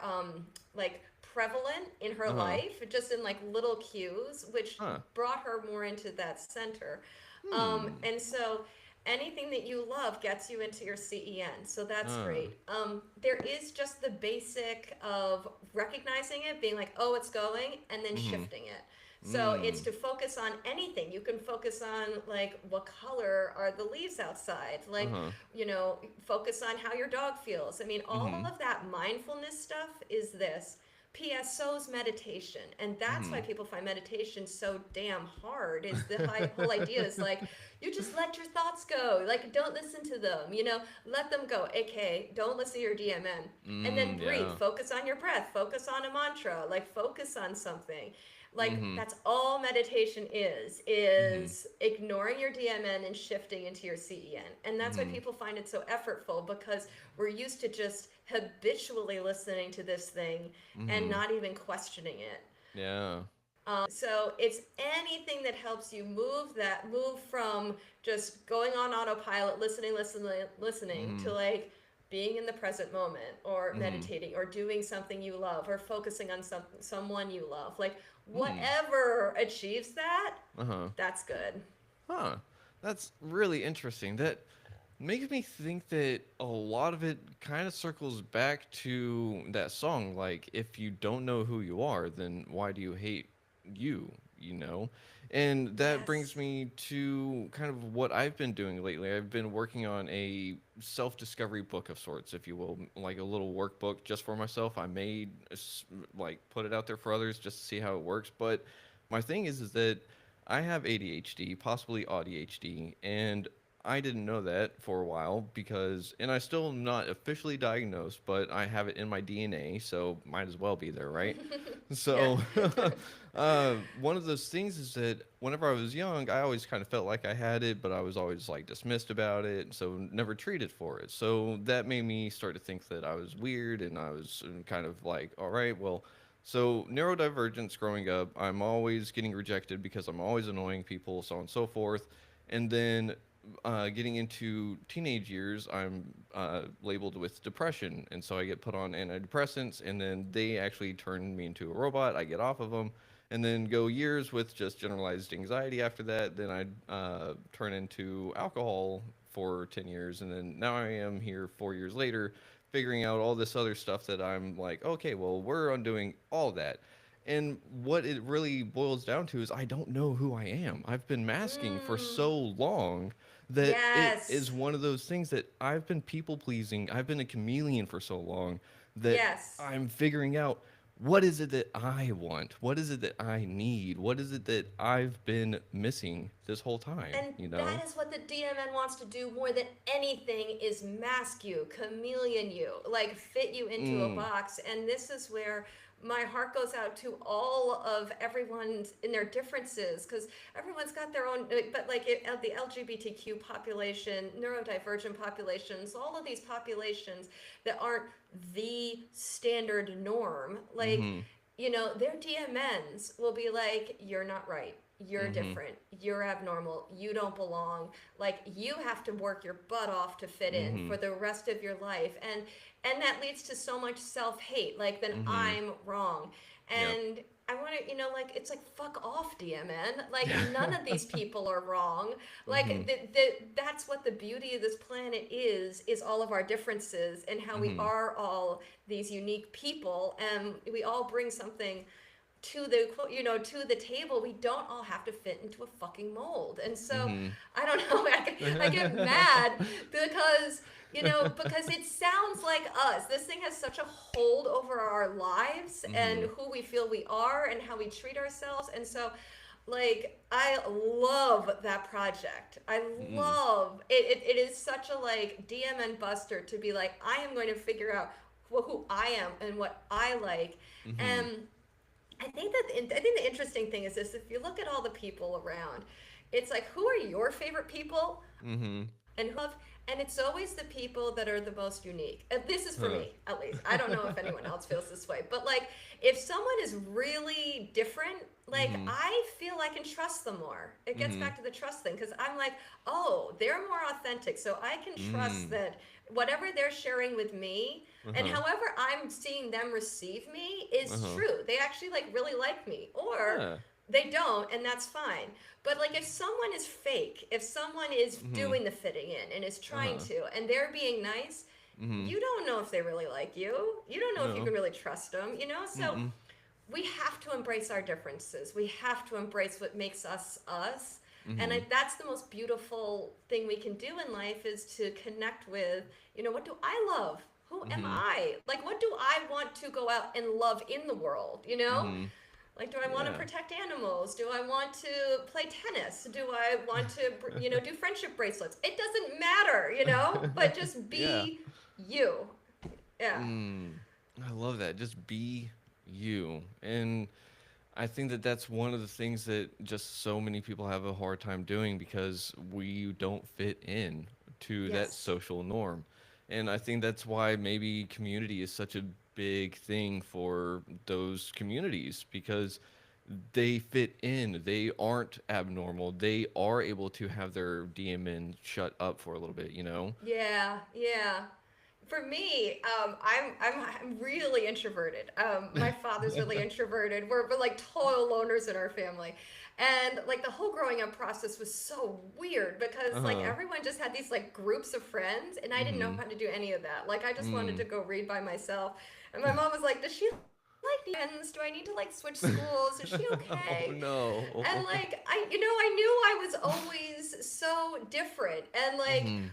like prevalent in her Uh huh. life, just in like little cues, which Huh. brought her more into that center. Hmm. And so anything that you love gets you into your CEN. So that's Uh. great. There is just the basic of recognizing it, being like, oh, it's going, and then Mm-hmm. shifting it. So it's Mm. to focus on anything. You can focus on like what color are the leaves outside, like, Uh-huh. focus on how your dog feels. I mean, all Mm-hmm. of that mindfulness stuff is this. P.S. So's meditation, and that's Mm-hmm. why people find meditation so damn hard. Is the whole idea is like you just let your thoughts go, like don't listen to them, let them go. AKA, don't listen to your DMN, and then Mm, breathe. yeah. Focus on your breath. Focus on a mantra. Like focus on something. Like Mm-hmm. that's all meditation Mm-hmm. is ignoring your DMN and shifting into your CEN. And that's why Mm-hmm. people find it so effortful, because we're used to just habitually listening to this thing and Mm-hmm. not even questioning it. Yeah. So it's anything that helps you move from just going on autopilot, listening Mm-hmm. to like being in the present moment, or Mm-hmm. meditating, or doing something you love, or focusing on someone you love. Like Mm. whatever achieves that, Uh-huh. that's good. Huh. That's really interesting. That makes me think that a lot of it kind of circles back to that song. Like, if you don't know who you are, then why do you hate you? You know? And that brings Yes. me to kind of what I've been doing lately. I've been working on a self discovery book of sorts, if you will, like a little workbook just for myself. I made, like, put it out there for others just to see how it works. But my thing is that I have ADHD, possibly ADHD, and I didn't know that for a while because, and I still am not officially diagnosed, but I have it in my DNA, so might as well be there, right? Yeah. So, one of those things is that whenever I was young, I always kind of felt like I had it, but I was always like dismissed about it, so never treated for it. So that made me start to think that I was weird, and I was kind of like, all right, well, so neurodivergence growing up, I'm always getting rejected because I'm always annoying people, so on and so forth. And then getting into teenage years, I'm labeled with depression, and so I get put on antidepressants, and then they actually turn me into a robot. I get off of them, and then go years with just generalized anxiety after that. Then I turn into alcohol for 10 years, and then now I am here 4 years later, figuring out all this other stuff that I'm like, okay, well, we're undoing all that. And what it really boils down to is I don't know who I am. I've been masking for Mm. so long that it is Yes. one of those things that I've been people pleasing. I've been a chameleon for so long that Yes. I'm figuring out what is it that I want? What is it that I need? What is it that I've been missing this whole time, And you know? that is what the DMN wants to do more than anything is mask you, chameleon you, like fit you into a Mm. box. And this is where my heart goes out to all of everyone in their differences because everyone's got their own, but like the LGBTQ population, neurodivergent populations, all of these populations that aren't the standard norm, like, Mhm. their DMNs will be like, you're not right. You're Mhm. different. You're abnormal. You don't belong. Like you have to work your butt off to fit in for Mhm. the rest of your life. And that leads to so much self-hate. Like then Mhm. I'm wrong. Yep. And I want to, like it's like fuck off, DMN. Like none of these people are wrong. Like Mhm. that's what the beauty of this planet is all of our differences and how we Mhm. are all these unique people and we all bring something to to the table. We don't all have to fit into a fucking mold. And so Mhm. I don't know. I get mad because because it sounds like us. This thing has such a hold over our lives and Mhm. who we feel we are and how we treat ourselves. And so like I love that project. I Mhm. love it. It is such a like DMN buster to be like I am going to figure out who I am and what I like. Mhm. And I think the interesting thing is this: if you look at all the people around, it's like who are your favorite people Mhm. and who love, and it's always the people that are the most unique. This is for Huh. me, at least. I don't know if anyone else feels this way, but like if someone is really different, like Mhm. I feel I can trust them more. It gets Mhm. back to the trust thing because I'm like, oh, they're more authentic, so I can trust Mm. that whatever they're sharing with me and Uh-huh. however I'm seeing them receive me is Uh-huh. true. They actually like really like me, or Yeah. they don't, and that's fine. But like if someone is fake, if someone is Mhm. doing the fitting in and is trying Uh-huh. to, and they're being nice, Mhm. you don't know if they really like you. You don't know if you No. can really trust them. So Mm-mm. we have to embrace our differences. We have to embrace what makes us us. And Mhm. that's the most beautiful thing we can do in life is to connect with, what do I love? Who am Mhm. I? Like, what do I want to go out and love in the world? Mhm. Like, do I want to Yeah. protect animals? Do I want to play tennis? Do I want to, do friendship bracelets? It doesn't matter, but just Yeah. be you. Yeah. Mm. I love that. Just be you. And I think that that's one of the things that just so many people have a hard time doing because we don't fit in to that Yes. social norm. And I think that's why maybe community is such a big thing for those communities because they fit in. They aren't abnormal. They are able to have their DMN shut up for a little bit, you know? Yeah, yeah. For me, I'm really introverted. My father's really introverted. We're like total loners in our family, and like the whole growing up process was so weird because like Uh-huh. everyone just had these like groups of friends, and I didn't know Mm-hmm. how to do any of that. Like I just wanted to Mm. go read by myself, and my mom was like, "Does she like friends? Do I need to like switch schools? Is she Oh okay?" And no. like I knew I was always so different, and like Mm-hmm.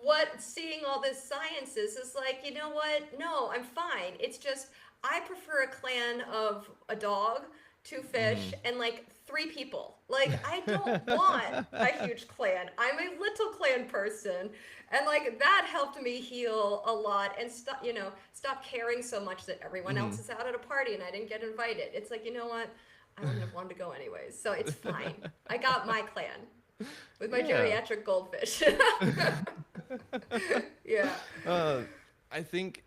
what seeing all this science is like, you know what? No, I'm fine. It's just I prefer a clan of a dog, two Mm-hmm. fish, and like three people. Like I don't want a huge clan. I'm a little clan person, and like that helped me heal a lot and stop caring so much that everyone Mm-hmm. else is out at a party and I didn't get invited. It's like, you know what? I wouldn't have wanted to go anyways, so it's fine. I got my clan with my Yeah. geriatric goldfish. Yeah. uh, I think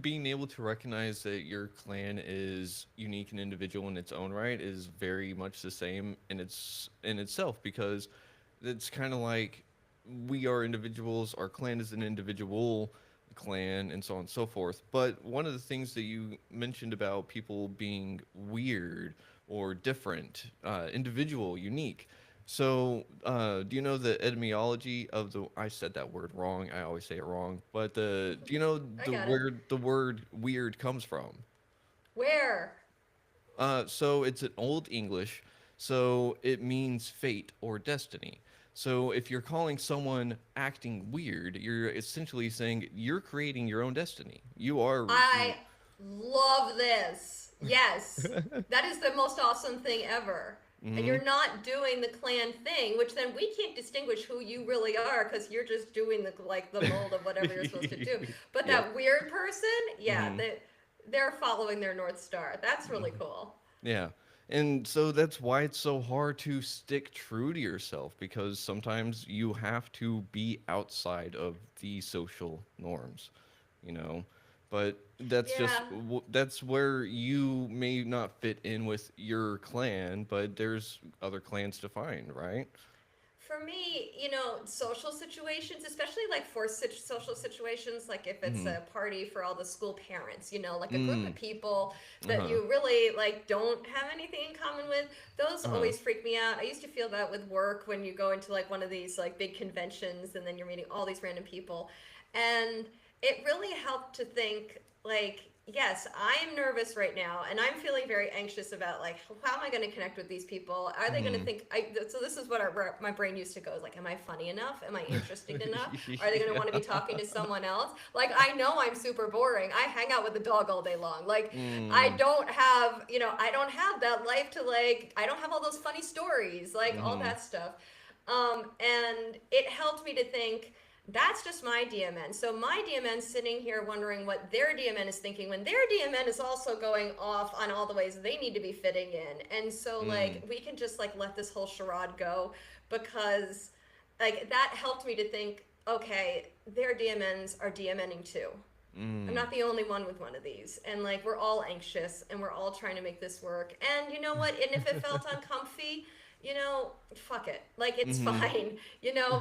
being able to recognize that your clan is unique and individual in its own right is very much the same in itself because it's kind of like we are individuals, our clan is an individual clan, and so on and so forth. But one of the things that you mentioned about people being weird or different, individual, unique. So, do you know the etymology of the? I said that word wrong. I always say it wrong. But do you know I the got it. word weird comes from? Where? So it's an old English, so it means fate or destiny. So if you're calling someone acting weird, you're essentially saying you're creating your own destiny. You are. I love this. Yes. That is the most awesome thing ever. And Mm-hmm. you're not doing the clan thing, which then we can't distinguish who you really are because you're just doing the like the mold of whatever you're supposed to do. But Yep. that weird person, yeah, Mm-hmm. they're following their north star. That's really cool. Yeah. And so that's why it's so hard to stick true to yourself because sometimes you have to be outside of the social norms, you know. But that's Yeah. that's where you may not fit in with your clan, but there's other clans to find, right? For me, social situations, especially like social situations, like if it's Mhm. a party for all the school parents, like a group of Mm. people that Uh-huh. you really like don't have anything in common with, those Uh-huh. always freak me out. I used to feel that with work when you go into like one of these like big conventions and then you're meeting all these random people. And it really helped to think like yes, I am nervous right now and I'm feeling very anxious about like how am I going to connect with these people? Are they going to Mhm. think so this is what my brain used to go is like am I funny enough? Am I interesting enough? Are they going to want to be talking to someone else? Like I know I'm super boring. I hang out with the dog all day long. Like I Mm. don't have, I don't have that life to like I don't have all those funny stories, like all Mhm. that stuff. And it helped me to think that's just my DMN. So my DMN sitting here wondering what their DMN is thinking when their DMN is also going off on all the ways they need to be fitting in. And so Mm. like we can just like let this whole charade go because like that helped me to think, okay, their DMNs are DMNing too. I'm Mm. not the only one with one of these. And like we're all anxious and we're all trying to make this work. And you know what? And if it felt uncomfy, fuck it. Like it's Mhm. fine.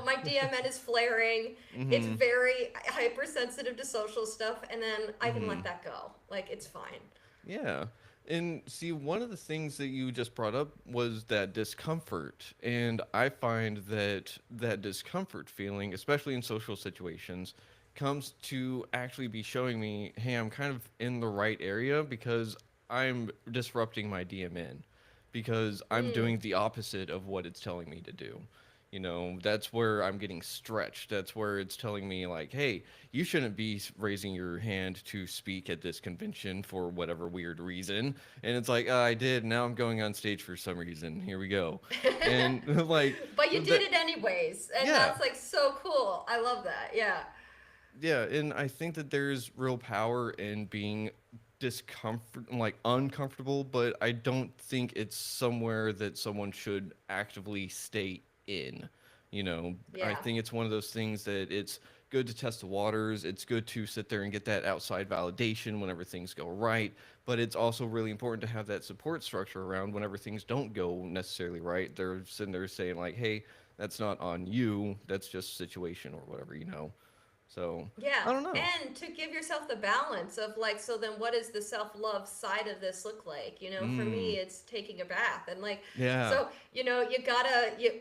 My DMN is flaring. It's Mhm. very hypersensitive to social stuff and then I can let Mhm. that go. Like it's fine. Yeah. And see, one of the things that you just brought up was that discomfort. And I find that that discomfort feeling, especially in social situations, comes to actually be showing me, hey, I'm kind of in the right area because I'm disrupting my DMN, because I'm Mm. doing the opposite of what it's telling me to do. That's where I'm getting stretched. That's where it's telling me, like, hey, you shouldn't be raising your hand to speak at this convention for whatever weird reason. And it's like, I did. Now I'm going on stage for some reason. Here we go. And like, But you did that, it anyways. And yeah. that's like so cool. I love that. Yeah. Yeah, and I think that there's real power in being discomfort, like uncomfortable, but I don't think it's somewhere that someone should actively stay in. I Yeah. think it's one of those things that it's good to test the waters. It's good to sit there and get that outside validation whenever things go right, but it's also really important to have that support structure around whenever things don't go necessarily right. They're sitting there saying like, "Hey, that's not on you. That's just situation or whatever." So Yeah, I don't know. and to give yourself the balance of like, so then what does the self love side of this look like? For me, Mm. it's taking a bath. And like, Yeah. so,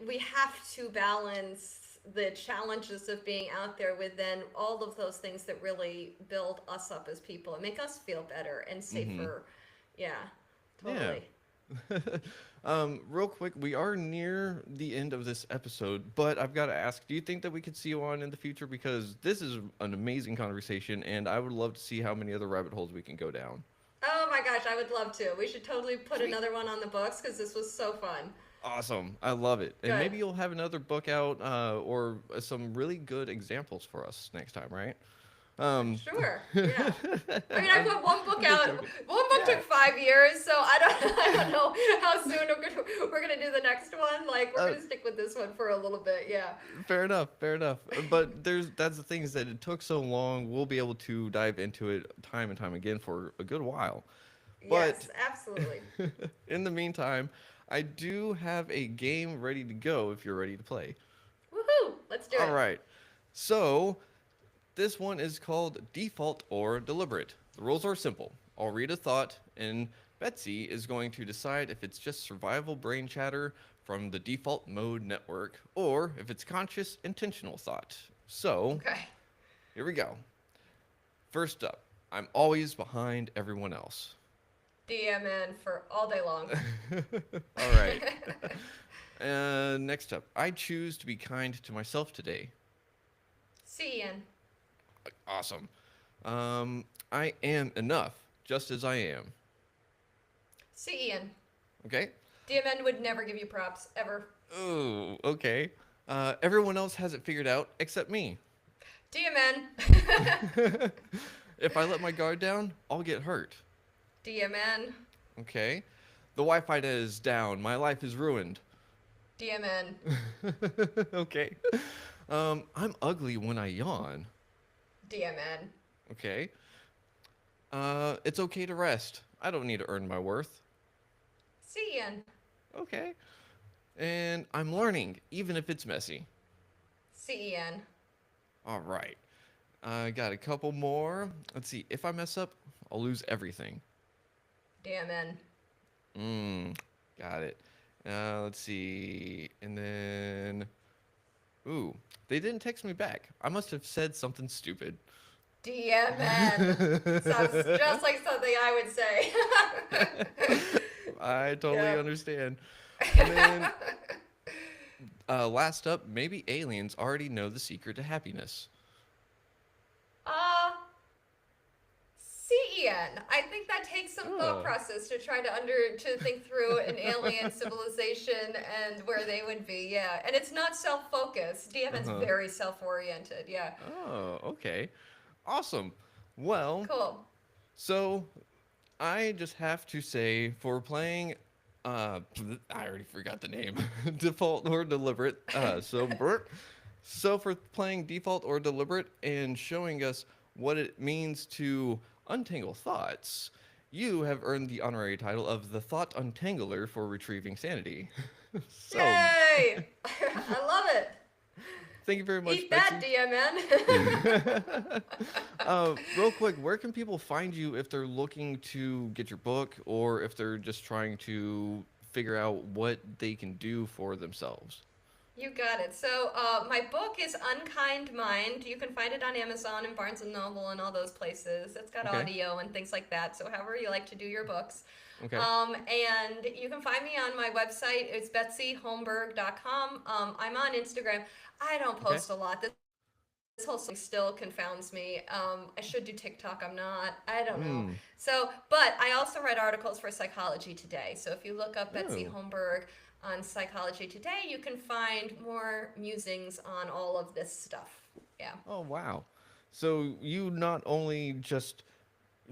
we have to balance the challenges of being out there with then all of those things that really build us up as people and make us feel better and Mhm. safer. Yeah, Yeah. totally. Real quick, we are near the end of this episode, but I've got to ask, do you think that we could see you on in the future? Because this is an amazing conversation, and I would love to see how many other rabbit holes we can go down. Oh my gosh, I would love to. We should totally put Sweet. another one on the books because this was so fun. Awesome. I love it. And Good. maybe you'll have another book out, or some really good examples for us next time, right? Um, Sure. Yeah. I mean, I I'm, put one book I'm just out. joking. One book Yeah. took 5 years, so I don't, I don't know how soon we're gonna do the next one. Like, we're Uh, gonna stick with this one for a little bit. Yeah. Fair enough, fair enough. But that's the thing is that it took so long. We'll be able to dive into it time and time again for a good while. But Yes, absolutely. in the meantime, I do have a game ready to go if you're ready to play. Woohoo! Let's do All it. right. So, this one is called Default or Deliberate. The rules are simple. I'll read a thought, and Betsy is going to decide if it's just survival brain chatter from the default mode network or if it's conscious, intentional thought. So, Okay. here we go. First up, I'm always behind everyone else. DMN for all day long. All right. Next up, I choose to be kind to myself today. CN. Awesome. I am enough, just as I am. CEN. Okay. DMN would never give you props, ever. Oh, okay. Everyone else has it figured out except me. DMN. If I let my guard down, I'll get hurt. DMN. Okay. The Wi-Fi is down. My life is ruined. DMN. Okay. I'm ugly when I yawn. DMN. Okay. It's okay to rest. I don't need to earn my worth. CEN. Okay. And I'm learning, even if it's messy. CEN. All right. I got a couple more. Let's see. If I mess up, I'll lose everything. DMN. Got it. Let's see. And then, ooh, they didn't text me back. I must have said something stupid. DMN. Sounds just like something I would say. I totally Yeah. understand. And then, last up, maybe aliens already know the secret to happiness. Uh, CEN. I think that takes some thought Oh. process to try to think through an alien civilization and where they would be. Yeah, and it's not self-focused. DMN's Uh-huh. very self-oriented. Yeah, Oh, okay. Awesome. Well, cool. so I just have to say for playing I already forgot the name. Default or deliberate. So for playing default or deliberate and showing us what it means to untangle thoughts, you have earned the honorary title of the Thought Untangler for Retrieving Sanity. So, Yay! I love it. thank you very much, Eat that, Betsy. DMN. Real quick, where can people find you if they're looking to get your book or if they're just trying to figure out what they can do for themselves? You got it. So, my book is Unkind Mind. You can find it on Amazon and Barnes and Noble and all those places. It's got Okay. audio and things like that. So, however you like to do your books. Okay. And you can find me on my website. It's betsyholmberg.com. I'm on Instagram. I don't Okay. post a lot. This whole thing still confounds me. I should do TikTok. I'm not. I don't know. Hmm. So, but I also write articles for Psychology Today. So if you look up Betsy Oh. Holmberg on Psychology Today, you can find more musings on all of this stuff. Yeah. Oh, wow. So you not only just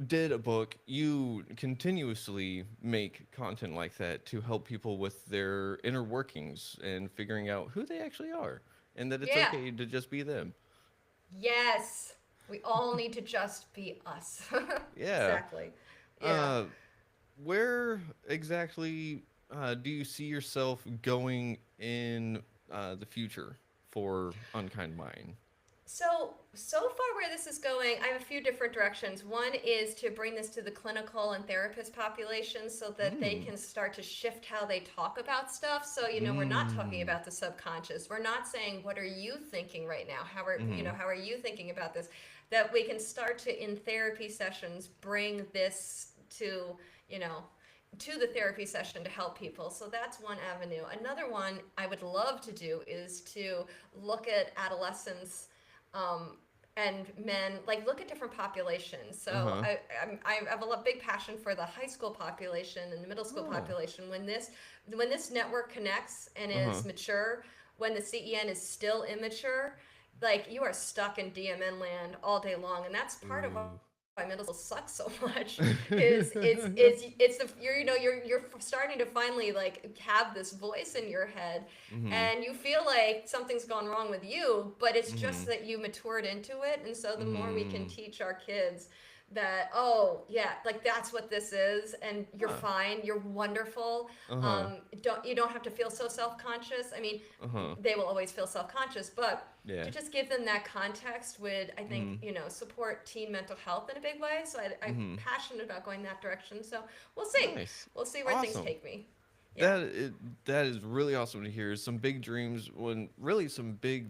did a book, you continuously make content like that to help people with their inner workings and figuring out who they actually are and that it's Yeah. okay to just be them. Yes. We all need to just be us. Yeah. Exactly. Yeah. Uh, where exactly do you see yourself going in the future for Unkind Mind? So far where this is going, I have a few different directions. One is to bring this to the clinical and therapist population so that they Mm. can start to shift how they talk about stuff. So, we're not talking Mm. about the subconscious. We're not saying, what are you thinking right now? Mm-hmm. How are you thinking about this? That we can start to, in therapy sessions, bring this you know, to the therapy session to help people. So that's one avenue. Another one I would love to do is to look at adolescents um, and men, like look at different populations. So Uh-huh. I have a big passion for the high school population and the middle school Oh. population. When this network connects and Uh-huh. is mature, when the CEN is still immature, like you are stuck in DMN land all day long, and that's part of why Ooh. middle school sucks so much. It's the you're starting to finally like have this voice in your head, Mm-hmm. and you feel like something's gone wrong with you, but it's Mm-hmm. just that you matured into it. And so the more we can Mm-hmm. teach our kids that, oh yeah, like that's what this is, and you're Huh. fine, you're wonderful. Uh-huh. You don't have to feel so self-conscious. I mean, Uh-huh. they will always feel self-conscious, but Yeah. to just give them that context would, I think, Mm-hmm. support teen mental health in a big way. So I'm Mm-hmm. passionate about going that direction. So we'll see. Nice. We'll see where things Awesome. take me. Yeah. That is really awesome to hear. Some big dreams, when really some big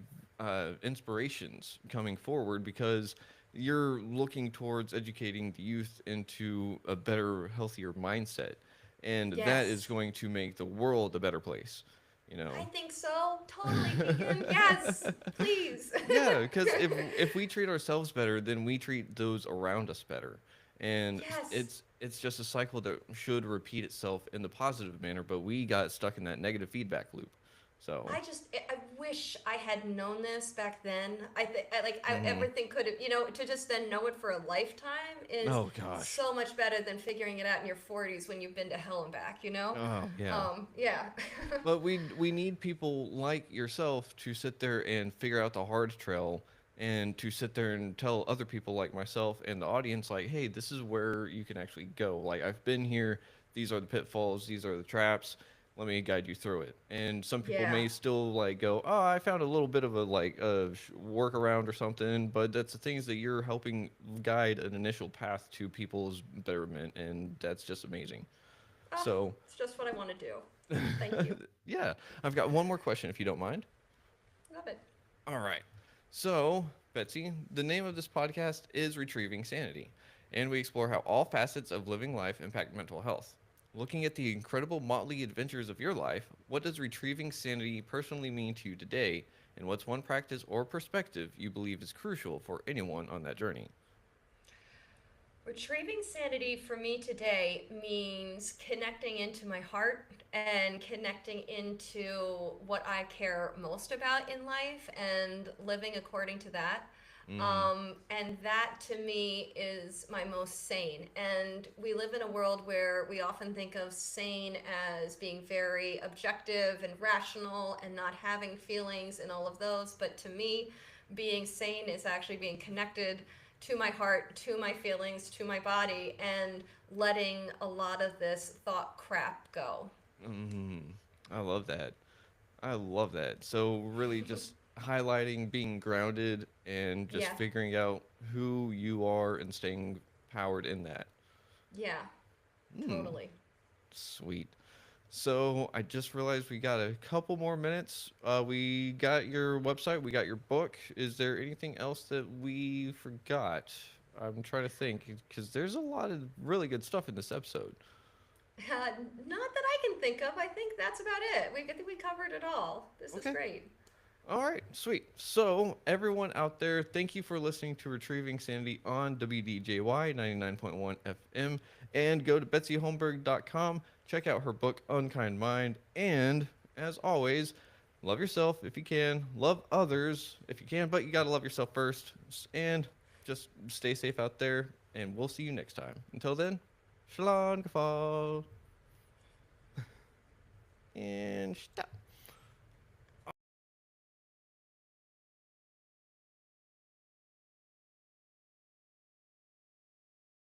inspirations coming forward, because you're looking towards educating the youth into a better, healthier mindset, and that is Yes. going to make the world a better place. You I know. think so. Totally, Keegan. Yes. Please. Yeah, because if we treat ourselves better, then we treat those around us better, and Yes. it's just a cycle that should repeat itself in the positive manner. But we got stuck in that negative feedback loop. So, I wish I had known this back then. mhm. Everything could have, to just then know it for a lifetime is Oh gosh, so much better than figuring it out in your 40s when you've been to hell and back. oh yeah. Yeah. But we need people like yourself to sit there and figure out the hard trail, and to sit there and tell other people like myself and the audience, like, hey, this is where you can actually go. Like, I've been here. These are the pitfalls. These are the traps. Let me guide you through it. And some people Yeah. may still like go, oh, I found a little bit of a like workaround or something, but that's the things that you're helping guide an initial path to people's betterment, and that's just amazing. Oh, So, it's just what I want to do. Thank you. yeah, I've got one more question if you don't mind. Love it. All right. So, Betsy, the name of this podcast is Retrieving Sanity, and we explore how all facets of living life impact mental health. Looking at the incredible motley adventures of your life, what does retrieving sanity personally mean to you today, and what's one practice or perspective you believe is crucial for anyone on that journey? Retrieving sanity for me today means connecting into my heart and connecting into what I care most about in life and living according to that. Mm, And that to me is my most sane. And we live in a world where we often think of sane as being very objective and rational and not having feelings and all of those. But to me, being sane is actually being connected to my heart, to my feelings, to my body, and letting a lot of this thought crap go. mm, I love that. I love that. So, really just highlighting being grounded and just Yeah, figuring out who you are and staying powered in that. yeah, Hmm, totally. sweet. So, I just realized we got a couple more minutes. We got your website, we got your book. Is there anything else that we forgot? I'm trying to think because there's a lot of really good stuff in this episode. Not that I can think of. I think that's about it. I think we covered it all. This is Okay. great. All right, sweet. So, everyone out there, thank you for listening to Retrieving Sanity on WDJY 99.1 FM. And go to betsyholmberg.com. Check out her book, Unkind Mind. And, as always, love yourself if you can. Love others if you can, but you got to love yourself first. And just stay safe out there. And we'll see you next time. Until then, Shalom, Gefal, and stop.